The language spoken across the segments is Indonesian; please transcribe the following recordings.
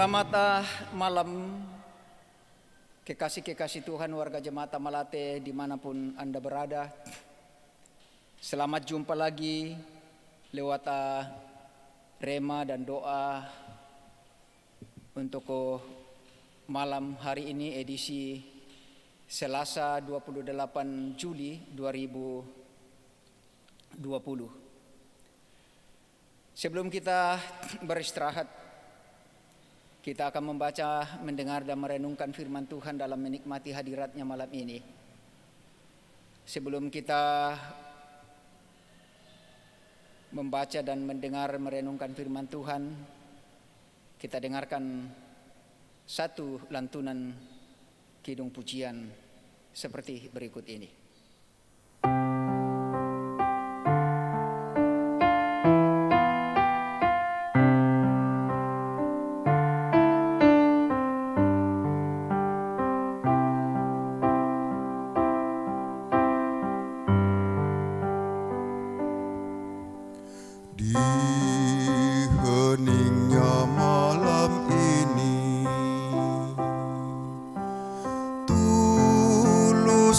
Selamat malam kekasih-kekasih Tuhan, warga Jemaat Malate dimanapun Anda berada. Selamat jumpa lagi lewat rema dan doa untuk malam hari ini, edisi Selasa 28 Juli 2020. Sebelum kita beristirahat, kita akan membaca, mendengar dan merenungkan firman Tuhan dalam menikmati hadiratnya malam ini. Sebelum kita membaca dan mendengar merenungkan firman Tuhan, kita dengarkan satu lantunan kidung pujian seperti berikut ini.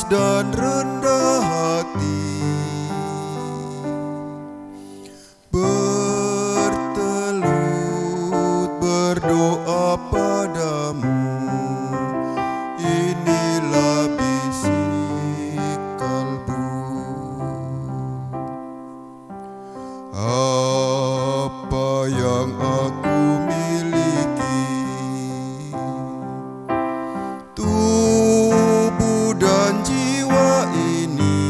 Dan rendah hati bertelut berdoa padamu, inilah bisik kalbu. Apa yang aku miliki, tubuh dan jiwa ini,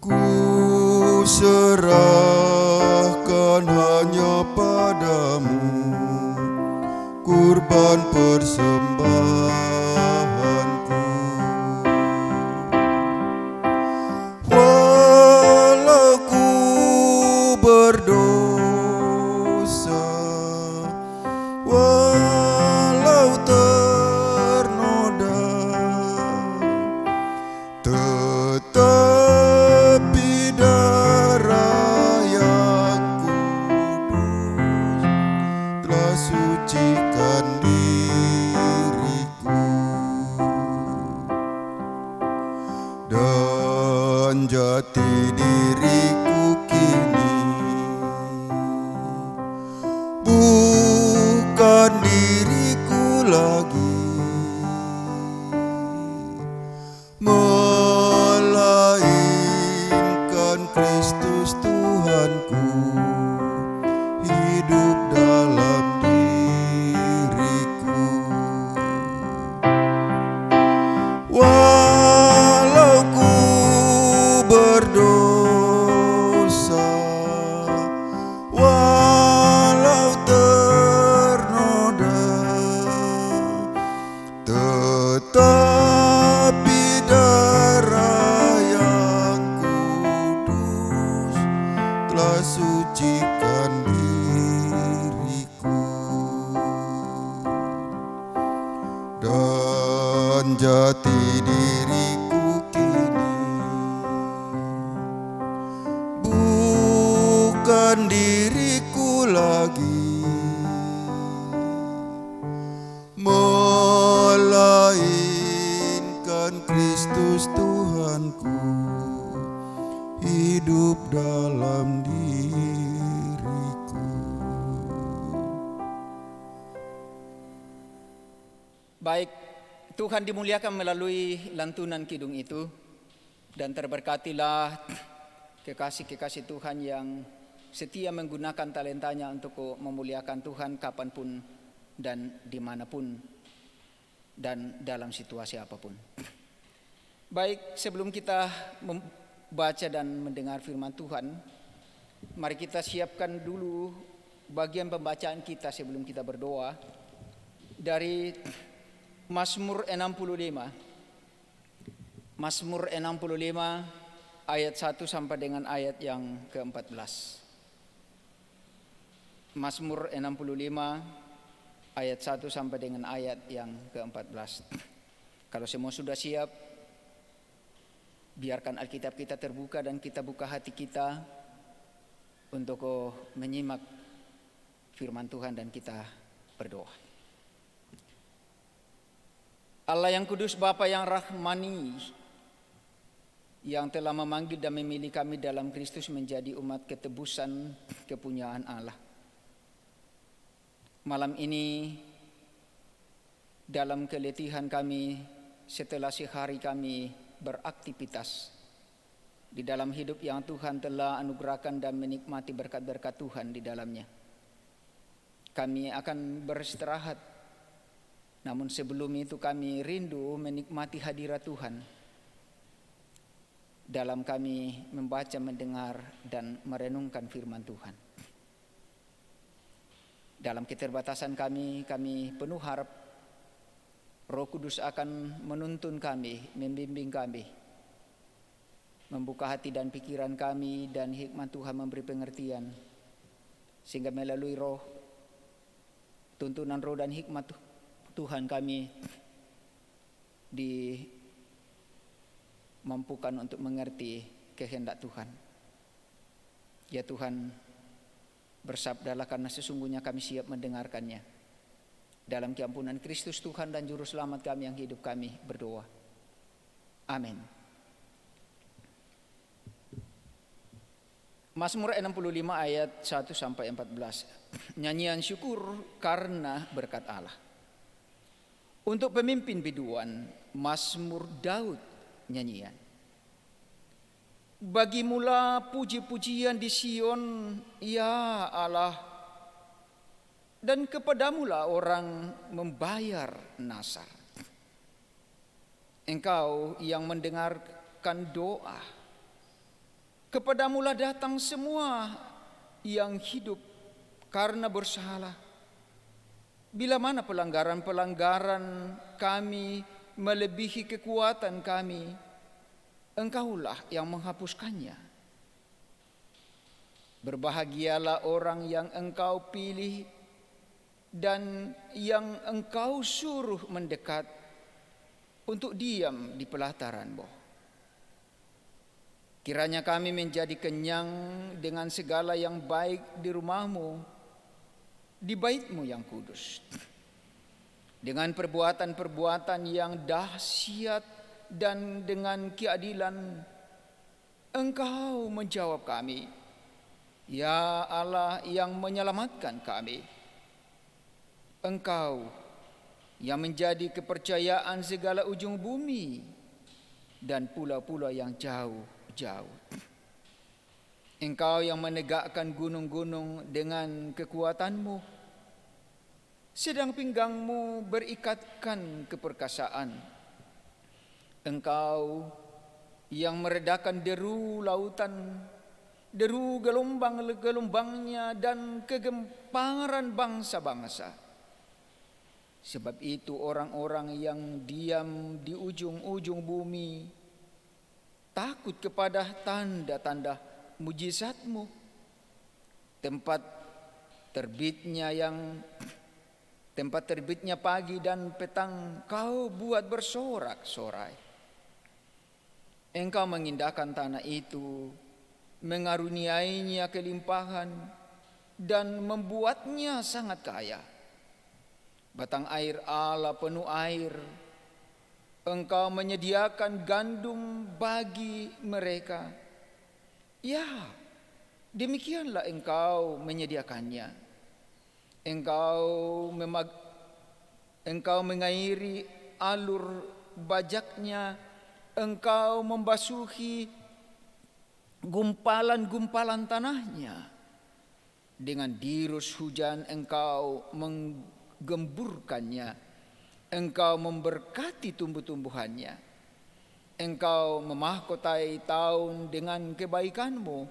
ku serahkan hanya padamu, kurban persembahanku. Walau ku berdosa, walau ternoda, tetapi darah yang kudus telah sucikan diriku, dan jati diriku kini bukan diriku lagi, melainkan Kristus Tuhanku hidup dalam diriku. Walau ku berdosa, walau ternoda, tetapi darah yang kudus telah sucikan diriku, dan jati diriku kini bukan diriku lagi, melainkan Kristus Tuhanku hidup dalam diriku. Baik, Tuhan dimuliakan melalui lantunan kidung itu, dan terberkatilah kekasih-kekasih Tuhan yang setia menggunakan talentanya untuk memuliakan Tuhan kapanpun dan dimanapun dan dalam situasi apapun. Baik, sebelum kita membaca dan mendengar firman Tuhan, mari kita siapkan dulu bagian pembacaan kita sebelum kita berdoa dari Mazmur 65. Mazmur 65 ayat 1 sampai dengan ayat yang ke-14. Mazmur 65 ayat 1 sampai dengan ayat yang ke-14. Kalau semua sudah siap, biarkan Alkitab kita terbuka dan kita buka hati kita untuk menyimak firman Tuhan dan kita berdoa. Allah yang kudus, Bapa yang rahmani, yang telah memanggil dan memilih kami dalam Kristus menjadi umat ketebusan kepunyaan Allah. Malam ini dalam keletihan kami setelah sehari kami beraktivitas di dalam hidup yang Tuhan telah anugerahkan dan menikmati berkat-berkat Tuhan di dalamnya, kami akan beristirahat. Namun sebelum itu kami rindu menikmati hadirat Tuhan dalam kami membaca, mendengar, dan merenungkan firman Tuhan. Dalam keterbatasan kami penuh harap Roh Kudus akan menuntun kami, membimbing kami, membuka hati dan pikiran kami, dan hikmat Tuhan memberi pengertian, sehingga melalui roh, tuntunan roh dan hikmat Tuhan kami dimampukan untuk mengerti kehendak Tuhan. Ya Tuhan, bersabdalah karena sesungguhnya kami siap mendengarkannya. Dalam keampunan Kristus Tuhan dan Juru Selamat kami yang hidup kami berdoa. Amin. Mazmur 65 ayat 1-14. Nyanyian syukur karena berkat Allah. Untuk pemimpin biduan, Mazmur Daud nyanyian. Bagimulah puji-pujian di Sion, ya Allah, dan kepadamulah orang membayar nasar. Engkau yang mendengarkan doa, kepadamulah datang semua yang hidup karena bersalah. Bila mana pelanggaran-pelanggaran kami melebihi kekuatan kami, Engkaulah yang menghapuskannya. Berbahagialah orang yang Engkau pilih dan yang Engkau suruh mendekat untuk diam di pelataran-Mu. Kiranya kami menjadi kenyang dengan segala yang baik di rumah-Mu, di bait-Mu yang kudus. Dengan perbuatan-perbuatan yang dahsyat dan dengan keadilan, Engkau menjawab kami. Ya Allah yang menyelamatkan kami. Engkau yang menjadi kepercayaan segala ujung bumi dan pulau-pulau yang jauh-jauh. Engkau yang menegakkan gunung-gunung dengan kekuatan-Mu, sedang pinggang-Mu berikatkan keperkasaan. Engkau yang meredakan deru lautan, deru gelombang-gelombangnya, dan kegemparan bangsa-bangsa. Sebab itu orang-orang yang diam di ujung-ujung bumi takut kepada tanda-tanda mujizat-Mu. Tempat terbitnya pagi dan petang Kau buat bersorak-sorai. Engkau mengindahkan tanah itu, mengaruniainya kelimpahan, dan membuatnya sangat kaya. Batang air Allah penuh air. Engkau menyediakan gandum bagi mereka. Ya, demikianlah Engkau menyediakannya. Engkau mengairi alur bajaknya. Engkau membasuhi gumpalan-gumpalan tanahnya. Dengan dirus hujan Engkau menggemburkannya. Engkau memberkati tumbuh-tumbuhannya. Engkau memahkotai tahun dengan kebaikan-Mu.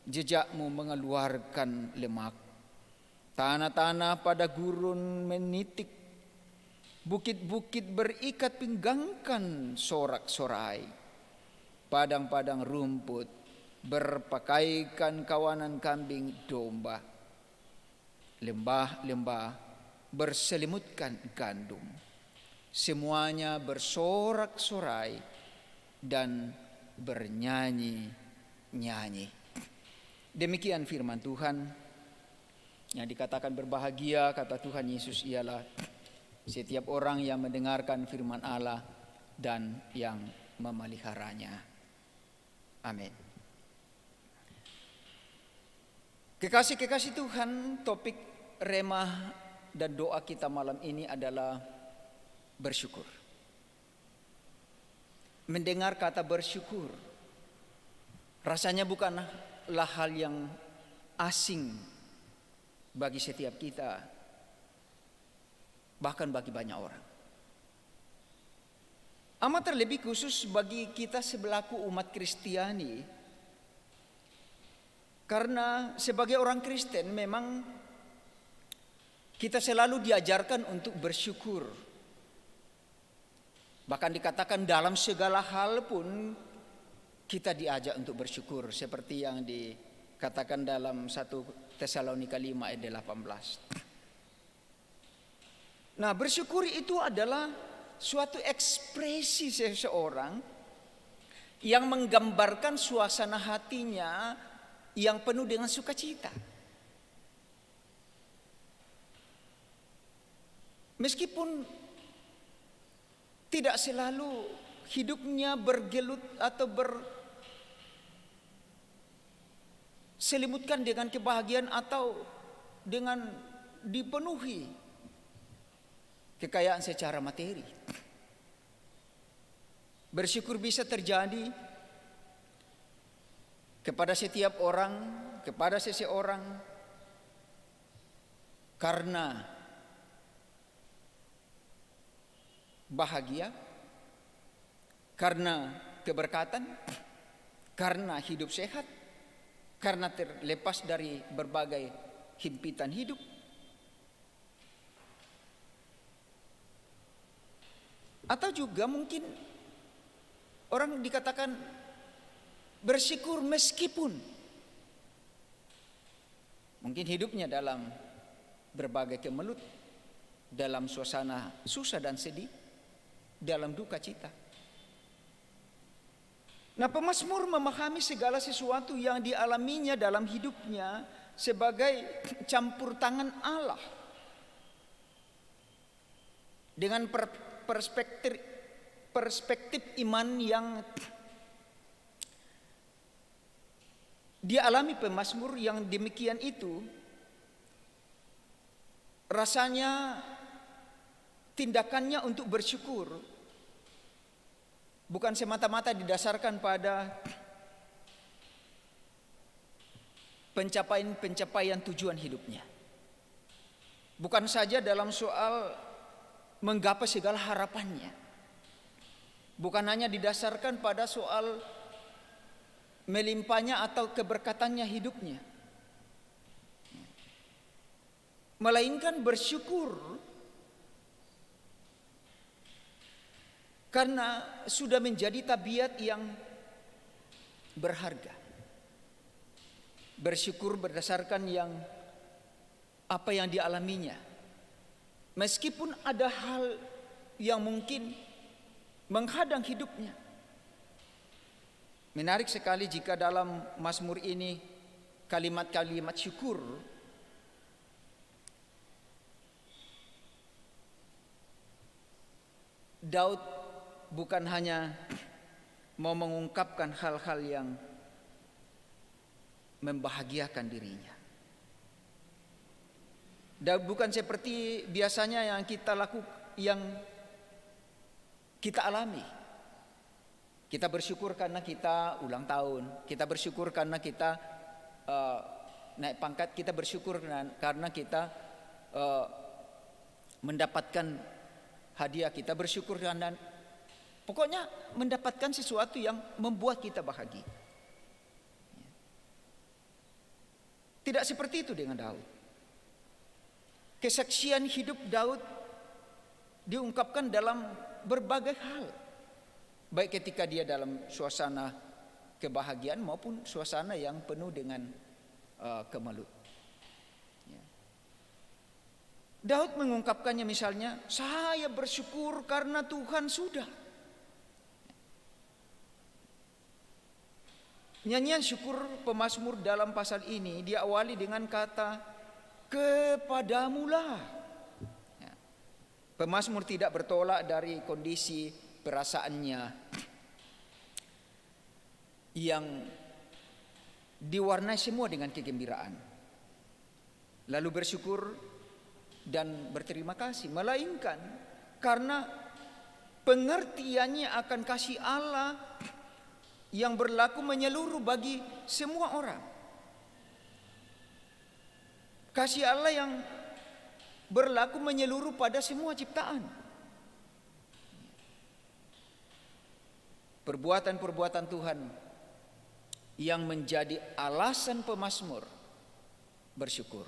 Jejak-Mu mengeluarkan lemak. Tanah-tanah pada gurun menitik. Bukit-bukit berikat pinggangkan sorak-sorai. Padang-padang rumput berpakaikan kawanan kambing domba. Lembah-lembah berselimutkan gandum. Semuanya bersorak-sorai dan bernyanyi-nyanyi. Demikian firman Tuhan. Yang dikatakan berbahagia, kata Tuhan Yesus, ialah setiap orang yang mendengarkan firman Allah dan yang memeliharanya. Amin. Kekasih-kekasih Tuhan, topik remah dan doa kita malam ini adalah bersyukur. Mendengar kata bersyukur rasanya bukanlah hal yang asing bagi setiap kita, bahkan bagi banyak orang. Amat terlebih khusus bagi kita sebelaku umat Kristiani, karena sebagai orang Kristen memang kita selalu diajarkan untuk bersyukur. Bahkan dikatakan dalam segala hal pun kita diajak untuk bersyukur, seperti yang dikatakan dalam 1 Tesalonika 5 ayat 18. Nah, bersyukur itu adalah suatu ekspresi seseorang yang menggambarkan suasana hatinya yang penuh dengan sukacita. Meskipun tidak selalu hidupnya bergelut atau berselimutkan dengan kebahagiaan atau dengan dipenuhi kekayaan secara materi. Bersyukur bisa terjadi kepada setiap orang, kepada seseorang, karena bahagia, karena keberkatan, karena hidup sehat, karena terlepas dari berbagai himpitan hidup. Atau juga mungkin orang dikatakan bersyukur meskipun mungkin hidupnya dalam berbagai kemelut, dalam suasana susah dan sedih, dalam duka cita. Nah, pemazmur memahami segala sesuatu yang dialaminya dalam hidupnya sebagai campur tangan Allah dengan perspektif iman yang dia alami. Pemazmur yang demikian itu rasanya tindakannya untuk bersyukur bukan semata-mata didasarkan pada pencapaian tujuan hidupnya. Bukan saja dalam soal menggapai segala harapannya. Bukan hanya didasarkan pada soal melimpahnya atau keberkatannya hidupnya. Melainkan bersyukur karena sudah menjadi tabiat yang berharga. Bersyukur berdasarkan apa yang dialaminya. Meskipun ada hal yang mungkin menghadang hidupnya. Menarik sekali jika dalam Mazmur ini kalimat-kalimat syukur Daud bukan hanya mau mengungkapkan hal-hal yang membahagiakan dirinya. Dan bukan seperti biasanya yang kita alami. Kita bersyukur karena kita ulang tahun, kita bersyukur karena kita naik pangkat, kita bersyukur karena kita mendapatkan hadiah, kita bersyukur karena pokoknya mendapatkan sesuatu yang membuat kita bahagia. Tidak seperti itu dengan Daud. Kesaksian hidup Daud diungkapkan dalam berbagai hal. Baik ketika dia dalam suasana kebahagiaan maupun suasana yang penuh dengan kemelut. Daud mengungkapkannya misalnya, saya bersyukur karena Tuhan sudah. Nyanyian syukur pemazmur dalam pasal ini diawali dengan kata kepadamulah. Ya. Pemazmur tidak bertolak dari kondisi perasaannya yang diwarnai semua dengan kegembiraan, lalu bersyukur dan berterima kasih, melainkan karena pengertiannya akan kasih Allah yang berlaku menyeluruh bagi semua orang. Kasih Allah yang berlaku menyeluruh pada semua ciptaan. Perbuatan-perbuatan Tuhan yang menjadi alasan pemazmur bersyukur.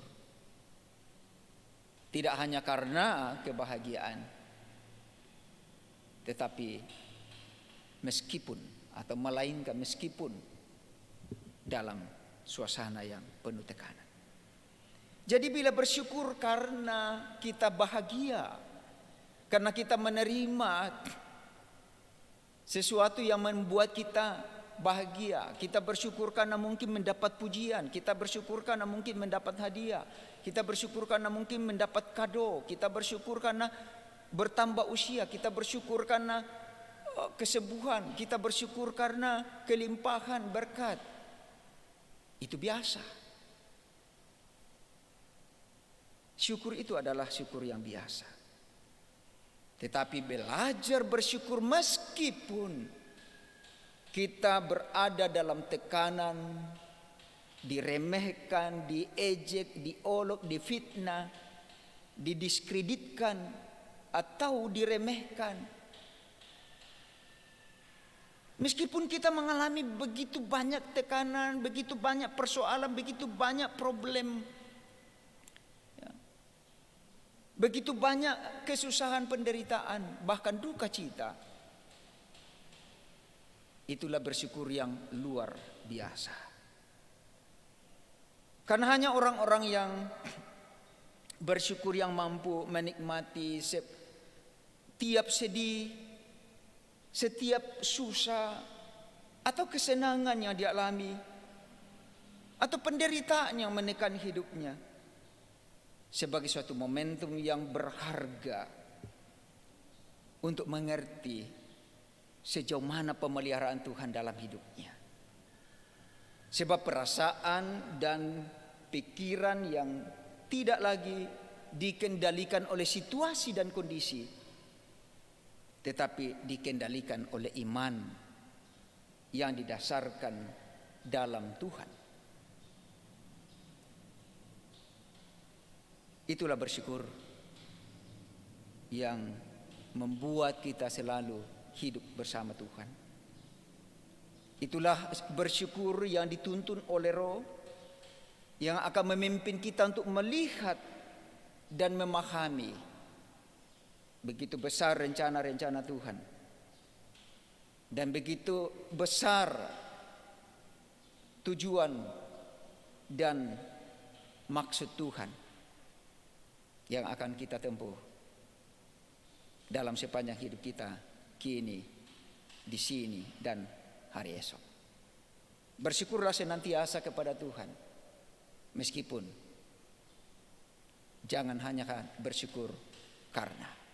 Tidak hanya karena kebahagiaan, tetapi meskipun atau melainkan meskipun dalam suasana yang penuh tekanan. Jadi bila bersyukur karena kita bahagia, karena kita menerima sesuatu yang membuat kita bahagia, kita bersyukur karena mungkin mendapat pujian, kita bersyukur karena mungkin mendapat hadiah, kita bersyukur karena mungkin mendapat kado, kita bersyukur karena bertambah usia, kita bersyukur karena kesembuhan, kita bersyukur karena kelimpahan berkat. Itu biasa. Syukur itu adalah syukur yang biasa. Tetapi belajar bersyukur meskipun kita berada dalam tekanan, diremehkan, diejek, diolok, difitnah, didiskreditkan atau diremehkan. Meskipun kita mengalami begitu banyak tekanan, begitu banyak persoalan, begitu banyak problem, begitu banyak kesusahan, penderitaan, bahkan duka cita, itulah bersyukur yang luar biasa. Karena hanya orang-orang yang bersyukur yang mampu menikmati setiap sedih, setiap susah, atau kesenangan yang dialami, atau penderitaan yang menekan hidupnya, sebagai suatu momentum yang berharga untuk mengerti sejauh mana pemeliharaan Tuhan dalam hidupnya. Sebab perasaan dan pikiran yang tidak lagi dikendalikan oleh situasi dan kondisi, tetapi dikendalikan oleh iman yang didasarkan dalam Tuhan. Itulah bersyukur yang membuat kita selalu hidup bersama Tuhan. Itulah bersyukur yang dituntun oleh Roh yang akan memimpin kita untuk melihat dan memahami begitu besar rencana-rencana Tuhan dan begitu besar tujuan dan maksud Tuhan yang akan kita tempuh dalam sepanjang hidup kita kini, di sini, dan hari esok. Bersyukurlah senantiasa kepada Tuhan, meskipun jangan hanya bersyukur karena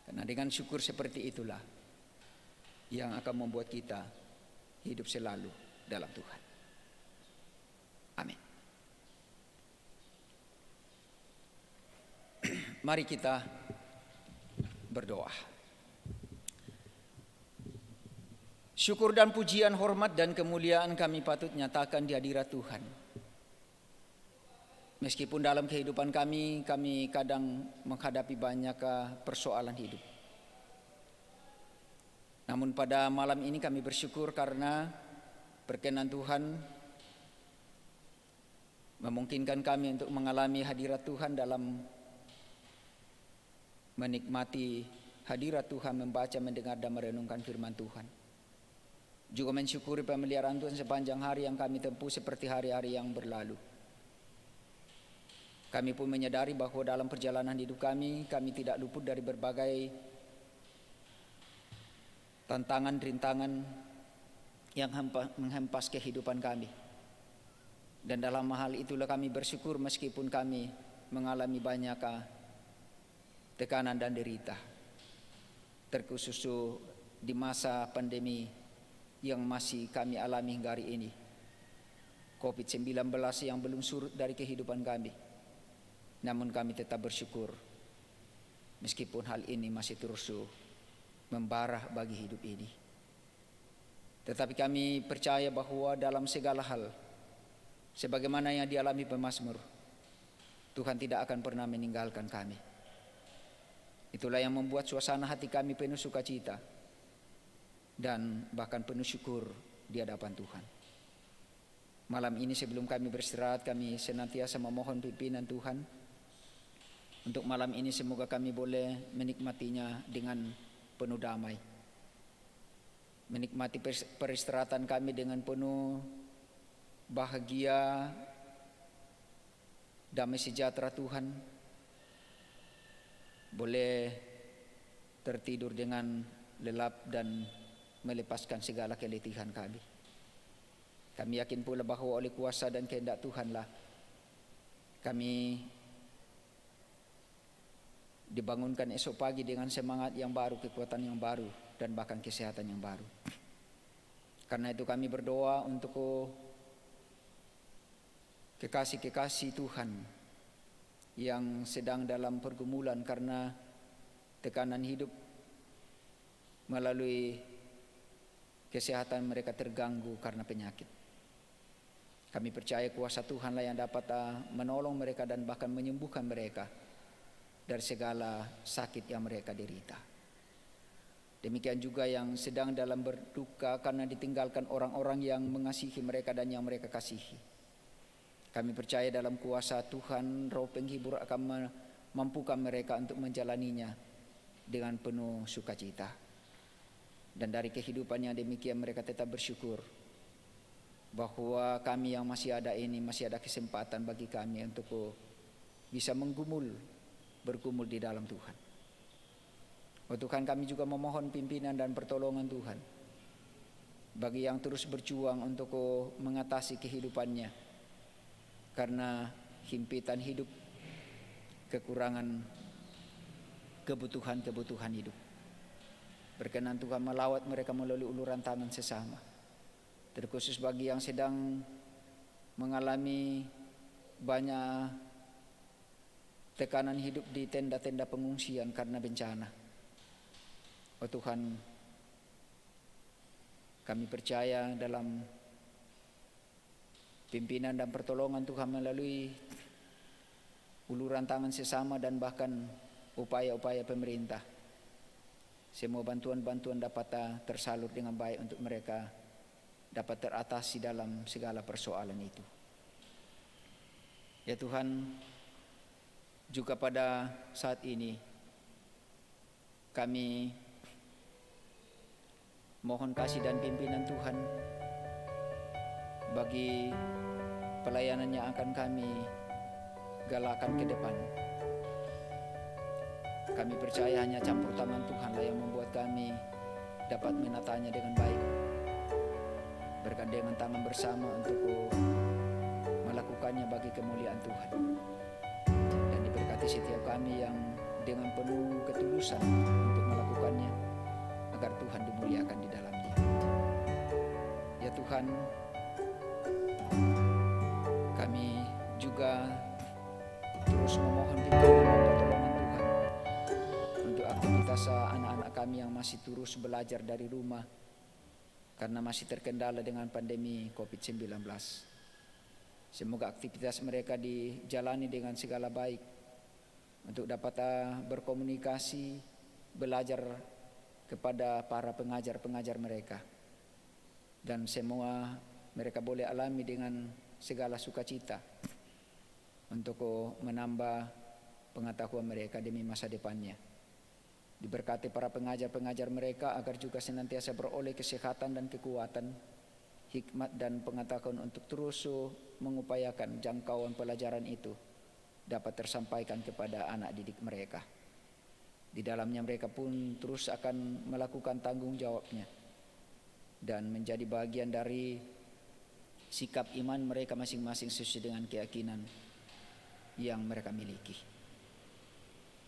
dengan syukur seperti itulah yang akan membuat kita hidup selalu dalam Tuhan. Amin. Mari kita berdoa. Syukur dan pujian, hormat dan kemuliaan kami patut nyatakan di hadirat Tuhan. Meskipun dalam kehidupan kami kadang menghadapi banyak persoalan hidup. Namun pada malam ini kami bersyukur karena berkenan Tuhan memungkinkan kami untuk mengalami hadirat Tuhan dalam menikmati hadirat Tuhan, membaca, mendengar dan merenungkan firman Tuhan. Juga mensyukuri pemeliharaan Tuhan sepanjang hari yang kami tempuh seperti hari-hari yang berlalu. Kami pun menyadari bahwa dalam perjalanan hidup kami tidak luput dari berbagai tantangan, rintangan yang menghempas kehidupan kami. Dan dalam hal itulah kami bersyukur meskipun kami mengalami banyak tekanan dan derita, terkhusus di masa pandemi yang masih kami alami hingga hari ini, COVID-19 yang belum surut dari kehidupan kami. Namun kami tetap bersyukur meskipun hal ini masih terus membara bagi hidup ini. Tetapi kami percaya bahwa dalam segala hal, sebagaimana yang dialami pemazmur, Tuhan tidak akan pernah meninggalkan kami. Itulah yang membuat suasana hati kami penuh sukacita dan bahkan penuh syukur di hadapan Tuhan. Malam ini sebelum kami beristirahat, kami senantiasa memohon pimpinan Tuhan. Untuk malam ini semoga kami boleh menikmatinya dengan penuh damai. Menikmati peristirahatan kami dengan penuh bahagia, damai sejahtera Tuhan. Boleh tertidur dengan lelap dan melepaskan segala keletihan kami. Kami yakin pula bahwa oleh kuasa dan kehendak Tuhanlah kami dibangunkan esok pagi dengan semangat yang baru, kekuatan yang baru, dan bahkan kesehatan yang baru. Karena itu kami berdoa untuk kekasih-kekasih Tuhan yang sedang dalam pergumulan karena tekanan hidup, melalui kesehatan mereka terganggu karena penyakit. Kami percaya kuasa Tuhanlah yang dapat menolong mereka dan bahkan menyembuhkan mereka dari segala sakit yang mereka derita. Demikian juga yang sedang dalam berduka karena ditinggalkan orang-orang yang mengasihi mereka dan yang mereka kasihi. Kami percaya dalam kuasa Tuhan, Roh Penghibur akan mampukan mereka untuk menjalaninya dengan penuh sukacita. Dan dari kehidupan yang demikian mereka tetap bersyukur bahwa kami yang masih ada ini, masih ada kesempatan bagi kami untuk bisa bergumul di dalam Tuhan. Oh Tuhan, kami juga memohon pimpinan dan pertolongan Tuhan bagi yang terus berjuang untuk mengatasi kehidupannya karena himpitan hidup, kekurangan kebutuhan hidup. Berkenan Tuhan melawat mereka melalui uluran tangan sesama, terkhusus bagi yang sedang mengalami banyak tekanan hidup di tenda-tenda pengungsian karena bencana. Oh Tuhan, kami percaya dalam pimpinan dan pertolongan Tuhan melalui uluran tangan sesama dan bahkan upaya-upaya pemerintah. Semua bantuan-bantuan dapat tersalur dengan baik untuk mereka dapat teratasi dalam segala persoalan itu. Ya Tuhan, juga pada saat ini kami mohon kasih dan pimpinan Tuhan bagi pelayanan yang akan kami galakan ke depan. Kami percaya hanya campur tangan Tuhanlah yang membuat kami dapat menatanya dengan baik, bergandengan tangan bersama untuk melakukannya bagi kemuliaan Tuhan. Dan diberkati setiap kami yang dengan penuh ketulusan untuk melakukannya, agar Tuhan dimuliakan di dalamnya. Ya Tuhan, kami juga terus memohon pimpinan dan pertolongan Tuhan untuk aktivitas anak-anak kami yang masih terus belajar dari rumah karena masih terkendala dengan pandemi COVID-19. Semoga aktivitas mereka dijalani dengan segala baik untuk dapat berkomunikasi, belajar kepada para pengajar-pengajar mereka, dan semua mereka boleh alami dengan segala sukacita untuk menambah pengetahuan mereka demi masa depannya. Diberkati para pengajar-pengajar mereka agar juga senantiasa beroleh kesehatan dan kekuatan, hikmat dan pengetahuan untuk terus mengupayakan jangkauan pelajaran itu dapat tersampaikan kepada anak didik mereka. Di dalamnya mereka pun terus akan melakukan tanggung jawabnya dan menjadi bagian dari sikap iman mereka masing-masing sesuai dengan keyakinan yang mereka miliki.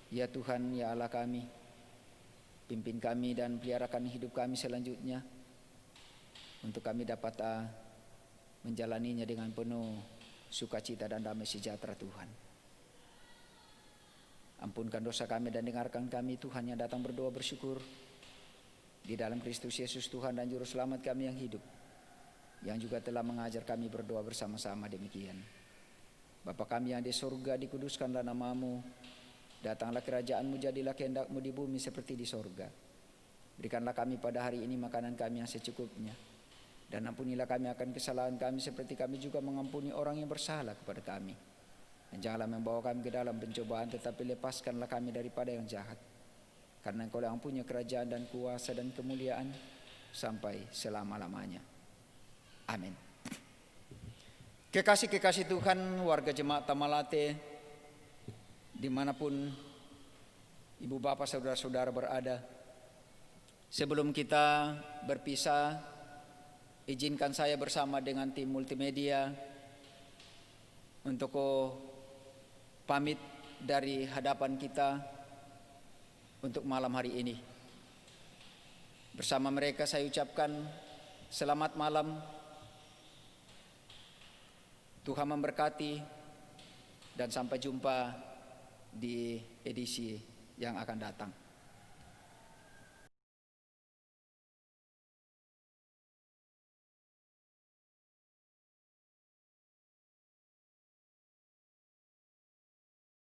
Ya Tuhan, ya Allah kami, pimpin kami dan peliharakan hidup kami selanjutnya, untuk kami dapat menjalaninya dengan penuh sukacita dan damai sejahtera Tuhan. Ampunkan dosa kami dan dengarkan kami Tuhan yang datang berdoa bersyukur di dalam Kristus Yesus Tuhan dan Juru Selamat kami yang hidup, yang juga telah mengajar kami berdoa bersama-sama demikian. Bapa kami yang di surga, dikuduskanlah nama-Mu, datanglah kerajaan-Mu, jadilah kehendak-Mu di bumi seperti di surga. Berikanlah kami pada hari ini makanan kami yang secukupnya, dan ampunilah kami akan kesalahan kami seperti kami juga mengampuni orang yang bersalah kepada kami. Dan janganlah membawa kami ke dalam pencobaan, tetapi lepaskanlah kami daripada yang jahat. Karena Engkau yang punya kerajaan dan kuasa dan kemuliaan sampai selama-lamanya. Amin. Kekasih-kekasih Tuhan, warga jemaat Tamalate, dimanapun ibu bapak saudara-saudara berada, sebelum kita berpisah, izinkan saya bersama dengan tim multimedia untuk pamit dari hadapan kita untuk malam hari ini. Bersama mereka saya ucapkan selamat malam. Tuhan memberkati dan sampai jumpa di edisi yang akan datang.